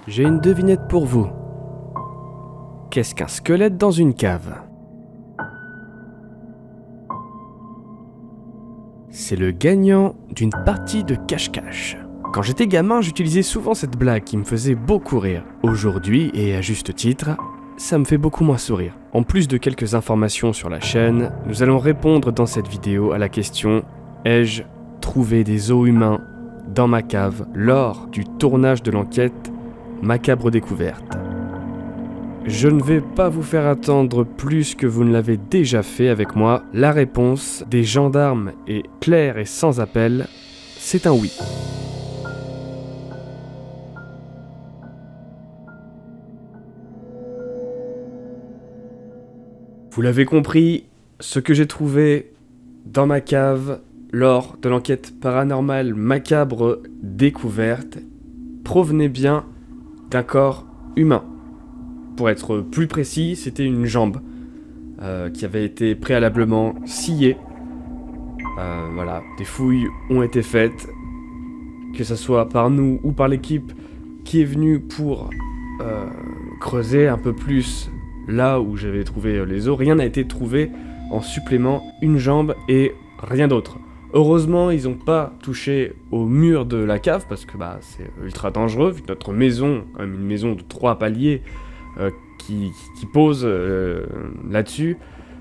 J'ai une devinette pour vous. Qu'est-ce qu'un squelette dans une cave ? C'est le gagnant d'une partie de cache-cache. Quand j'étais gamin, j'utilisais souvent cette blague qui me faisait beaucoup rire. Aujourd'hui, et à juste titre, ça me fait beaucoup moins sourire. En plus de quelques informations sur la chaîne, nous allons répondre dans cette vidéo à la question « Ai-je trouvé des os humains dans ma cave lors du tournage de l'enquête Macabre découverte ?» Je ne vais pas vous faire attendre plus que vous ne l'avez déjà fait avec moi. La réponse des gendarmes est claire et sans appel, c'est un oui. Vous l'avez compris, ce que j'ai trouvé dans ma cave lors de l'enquête paranormale Macabre découverte provenait bien d'un corps humain. Pour être plus précis, c'était une jambe qui avait été préalablement sciée. Voilà, des fouilles ont été faites, que ce soit par nous ou par l'équipe qui est venue pour creuser un peu plus là où j'avais trouvé les os. Rien n'a été trouvé en supplément, une jambe et rien d'autre. Heureusement, ils n'ont pas touché au mur de la cave parce que c'est ultra dangereux vu que notre maison, quand même une maison de 3 paliers, qui pose là-dessus.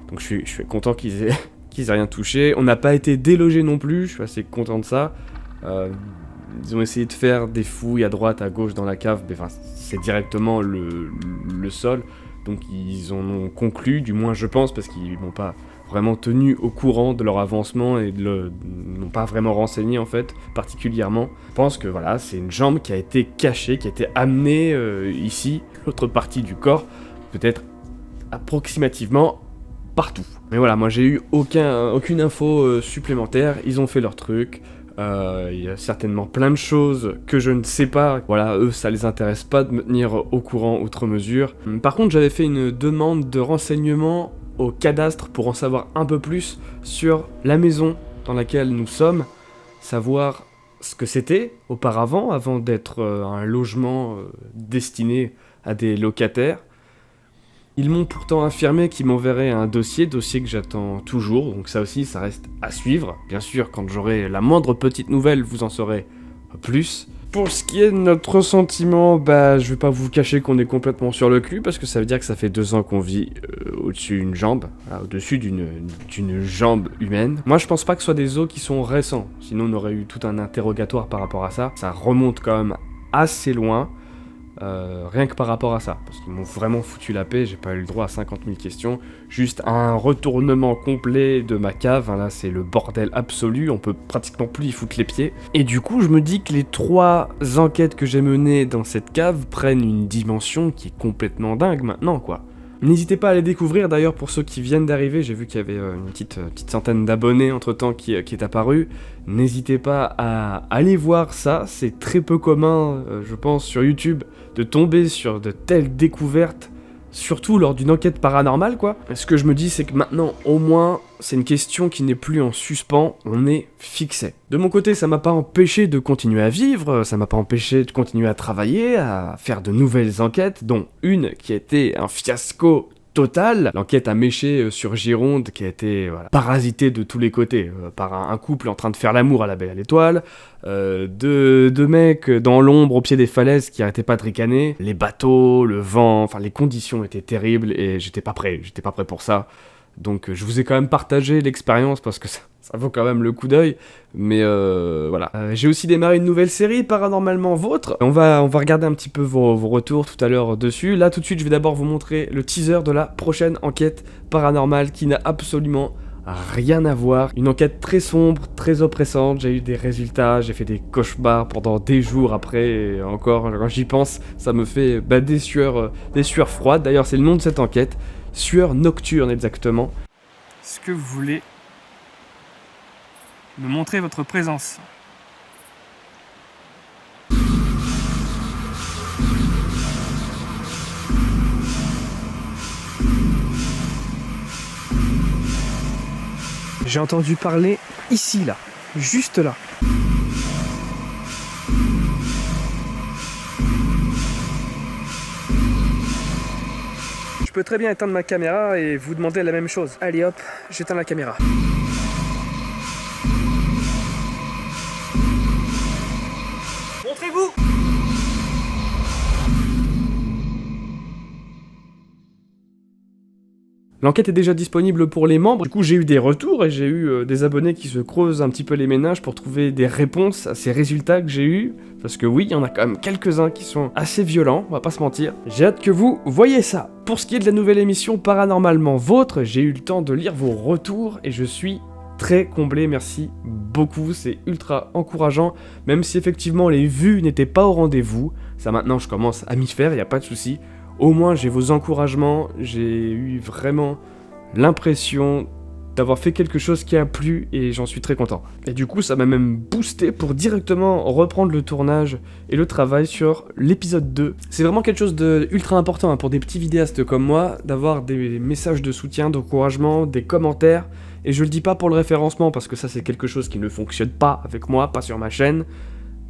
Donc je suis content qu'ils aient rien touché. On n'a pas été délogé non plus, je suis assez content de ça. Ils ont essayé de faire des fouilles à droite, à gauche dans la cave, mais c'est directement le sol. Donc ils en ont conclu, du moins je pense, parce qu'ils m'ont pas vraiment tenu au courant de leur avancement et n'ont pas vraiment renseigné en fait, particulièrement. Je pense que voilà, c'est une jambe qui a été cachée, qui a été amenée ici, l'autre partie du corps, peut-être approximativement partout. Mais voilà, moi j'ai eu aucune info supplémentaire, ils ont fait leur truc. Il y a certainement plein de choses que je ne sais pas. Voilà, eux, ça les intéresse pas de me tenir au courant outre mesure. Par contre, j'avais fait une demande de renseignement au cadastre pour en savoir un peu plus sur la maison dans laquelle nous sommes, savoir ce que c'était auparavant, avant d'être un logement destiné à des locataires. Ils m'ont pourtant affirmé qu'ils m'enverraient un dossier que j'attends toujours, donc ça aussi, ça reste à suivre. Bien sûr, quand j'aurai la moindre petite nouvelle, vous en saurez plus. Pour ce qui est de notre ressentiment, je vais pas vous cacher qu'on est complètement sur le cul, parce que ça veut dire que ça fait 2 ans qu'on vit au-dessus d'une jambe, au-dessus d'une jambe humaine. Moi, je pense pas que ce soit des os qui sont récents, sinon on aurait eu tout un interrogatoire par rapport à ça. Ça remonte quand même assez loin. Rien que par rapport à ça, parce qu'ils m'ont vraiment foutu la paix, j'ai pas eu le droit à 50 000 questions, juste un retournement complet de ma cave, là c'est le bordel absolu, on peut pratiquement plus y foutre les pieds, et du coup je me dis que les 3 enquêtes que j'ai menées dans cette cave prennent une dimension qui est complètement dingue maintenant quoi. N'hésitez pas à les découvrir d'ailleurs pour ceux qui viennent d'arriver, j'ai vu qu'il y avait une petite centaine d'abonnés entre temps qui est apparu. N'hésitez pas à aller voir ça, c'est très peu commun je pense sur YouTube de tomber sur de telles découvertes, surtout lors d'une enquête paranormale quoi. Ce que je me dis c'est que maintenant au moins c'est une question qui n'est plus en suspens, on est fixé. De mon côté ça m'a pas empêché de continuer à vivre, ça m'a pas empêché de continuer à travailler, à faire de nouvelles enquêtes, dont une qui a été un fiasco total, l'enquête à Méché sur Gironde qui a été parasitée de tous les côtés par un couple en train de faire l'amour à la belle à l'étoile, deux mecs dans l'ombre au pied des falaises qui arrêtaient pas de ricaner, les bateaux, le vent, les conditions étaient terribles et j'étais pas prêt pour ça. Donc je vous ai quand même partagé l'expérience parce que ça vaut quand même le coup d'œil, mais voilà. J'ai aussi démarré une nouvelle série, Paranormalement Vôtre. On va regarder un petit peu vos retours tout à l'heure dessus. Là tout de suite je vais d'abord vous montrer le teaser de la prochaine enquête paranormale qui n'a absolument rien à voir. Une enquête très sombre, très oppressante, j'ai eu des résultats, j'ai fait des cauchemars pendant des jours après, et encore quand j'y pense, ça me fait des sueurs froides. D'ailleurs c'est le nom de cette enquête. Sueur nocturne exactement. Est-ce que vous voulez me montrer votre présence ? J'ai entendu parler ici là, juste là. je peux très bien éteindre ma caméra et vous demander la même chose. Allez hop, j'éteins la caméra. Montrez-vous! L'enquête est déjà disponible pour les membres, du coup j'ai eu des retours et j'ai eu des abonnés qui se creusent un petit peu les méninges pour trouver des réponses à ces résultats que j'ai eus. Parce que oui, il y en a quand même quelques-uns qui sont assez violents, on va pas se mentir. J'ai hâte que vous voyez ça. Pour ce qui est de la nouvelle émission Paranormalement Vôtre, j'ai eu le temps de lire vos retours et je suis très comblé, merci beaucoup, c'est ultra encourageant. Même si effectivement les vues n'étaient pas au rendez-vous, ça maintenant je commence à m'y faire, y a pas de souci. Au moins j'ai vos encouragements, j'ai eu vraiment l'impression d'avoir fait quelque chose qui a plu et j'en suis très content. Et du coup ça m'a même boosté pour directement reprendre le tournage et le travail sur l'épisode 2. C'est vraiment quelque chose de ultra important hein, pour des petits vidéastes comme moi, d'avoir des messages de soutien, d'encouragement, des commentaires. Et je le dis pas pour le référencement parce que ça c'est quelque chose qui ne fonctionne pas avec moi, pas sur ma chaîne.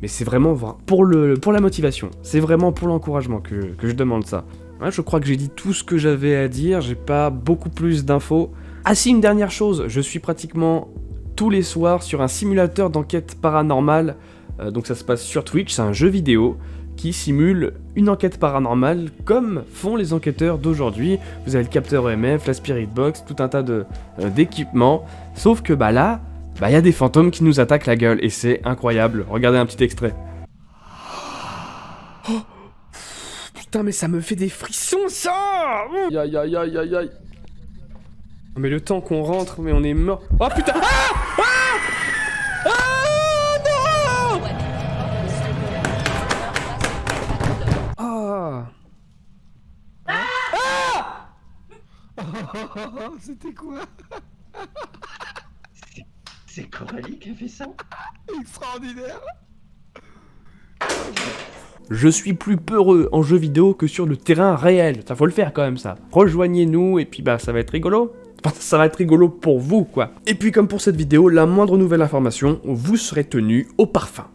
Mais c'est vraiment pour la motivation, c'est vraiment pour l'encouragement que je demande ça. Ouais, je crois que j'ai dit tout ce que j'avais à dire, j'ai pas beaucoup plus d'infos. Ah si, une dernière chose, je suis pratiquement tous les soirs sur un simulateur d'enquête paranormale, donc ça se passe sur Twitch, c'est un jeu vidéo qui simule une enquête paranormale comme font les enquêteurs d'aujourd'hui. Vous avez le capteur EMF, la Spirit Box, tout un tas d'équipements, sauf que là, y a des fantômes qui nous attaquent la gueule, et c'est incroyable. Regardez un petit extrait. Oh putain, mais ça me fait des frissons, ça! Aïe aïe aïe aïe aïe aïe. Mais le temps qu'on rentre, mais on est mort. Oh putain! Ah! C'était quoi? C'est Coralie qui a fait ça? Extraordinaire. Je suis plus peureux en jeu vidéo que sur le terrain réel. Ça faut le faire quand même ça. Rejoignez-nous et puis ça va être rigolo. Enfin, ça va être rigolo pour vous quoi. Et puis comme pour cette vidéo, la moindre nouvelle information, vous serez tenu au parfum.